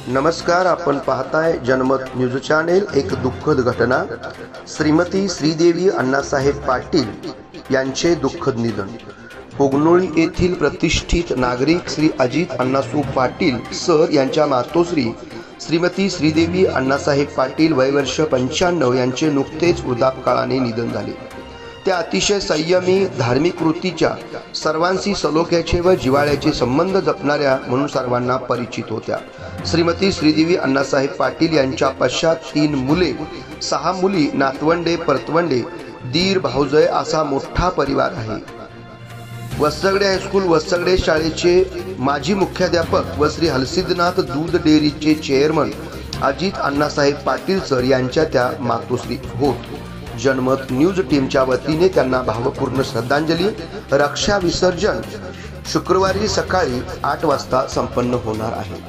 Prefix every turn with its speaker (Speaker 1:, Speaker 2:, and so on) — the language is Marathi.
Speaker 1: नमस्कार, आपण पाहताय जनमत न्यूज चॅनेल। एक दुःखद घटना, श्रीमती श्रीदेवी अण्णासाहेब पाटील यांचे दुःखद निधन। पोगनोळी येथील प्रतिष्ठित नागरिक श्री अजित अण्णासू पाटील सर यांच्या मातोश्री श्रीमती श्रीदेवी अण्णासाहेब पाटील वय वर्ष 95 यांचे नुकतेच वृद्धापकाळाने निधन झाले। त्या अतिशय संयमी, धार्मिक वृत्तीच्या, सर्वांशी सलोख्याचे व जिव्हाळ्याचे संबंध जपणाऱ्या म्हणून सर्वांना परिचित होत्या। श्रीमती श्रीदेवी अण्णासाहेब पाटील यांच्या पश्चात 3 मुले, 6 मुली, नातवंडे, परतवंडे, दीर, भाऊजय असा मोठा परिवार आहे। वसगडे हायस्कूल वसगडे शाळेचे माजी मुख्याध्यापक व श्री हलसिद्धनाथ दूध डेअरीचे चेअरमन अजित अण्णासाहेब पाटील सर यांच्या त्या मातोश्री होत। जनमत न्यूज टीमच्या वतीने त्यांना भावपूर्ण श्रद्धांजली। रक्षा विसर्जन शुक्रवारी सकाळी 8 वाजता संपन्न होणार आहे।